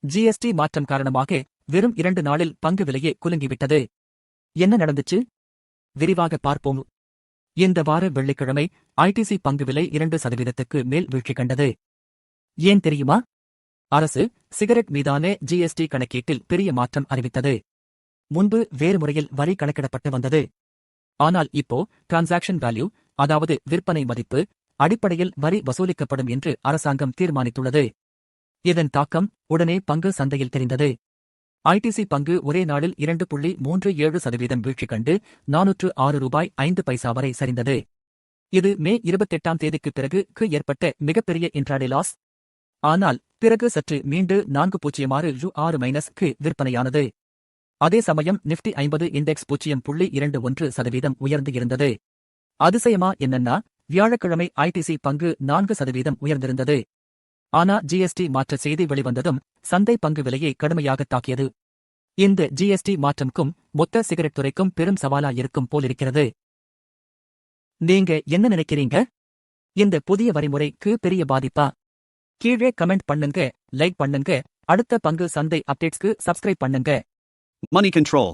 GST மாற்றம் காரணமாக வெறும் 2 நாளில் பங்கு விலையே குலுங்கிவிட்டது. என்ன நடந்துச்சு? விரிவாக பார்ப்போம். இந்த வார வெள்ளிக்கிழமை ஐடிசி பங்கு விலை 2% மேல் வீழ்ச்சி கண்டது. ஏன் தெரியுமா? அரசு சிகரெட் மீதான ஜிஎஸ்டி கணக்கீட்டில் பெரிய மாற்றம் அறிவித்தது. முன்பு வேறு முறையில் வரி கணக்கிடப்பட்டு வந்தது. ஆனால் இப்போ டிரான்சாக்ஷன் வேல்யூ, அதாவது விற்பனை மதிப்பு அடிப்படையில் வரி வசூலிக்கப்படும் என்று அரசாங்கம் தீர்மானித்துள்ளது. இதன் தாக்கம் உடனே பங்கு சந்தையில் தெரிந்தது. ஐடிசி பங்கு ஒரே நாளில் 2.37% வீழ்ச்சி கண்டு ரூ. 406.05 வரை சரிந்தது. இது மே 28ஆம் தேதிக்குப் பிறகு ஏற்பட்ட மிகப்பெரிய இன்ட்ராடே லாஸ். ஆனால் பிறகு சற்று மீண்டு 4.6 விற்பனையானது. அதே சமயம் நிஃப்டி 50 இண்டெக்ஸ் 0.21% உயர்ந்து இருந்தது. அதிசயமா என்னன்னா, வியாழக்கிழமை ஐடிசி பங்கு 4% உயர்ந்திருந்தது. ஆனா ஜிஎஸ்டி மாற்ற செய்தி வெளிவந்ததும் சந்தை பங்கு விலையை கடுமையாக தாக்கியது. இந்த ஜிஎஸ்டி மாற்றம்க்கும் மொத்த சிகரெட் துறைக்கும் பெரும் சவாலா இருக்கும் போலிருக்கிறது. நீங்க என்ன நினைக்கிறீங்க? இந்த புதிய வரிமுறைக்கு பெரிய பாதிப்பா? கீழே கமெண்ட் பண்ணுங்க, லைக் பண்ணுங்க, அடுத்த பங்கு சந்தை அப்டேட்ஸ்க்கு சப்ஸ்கிரைப் பண்ணுங்க. Money Control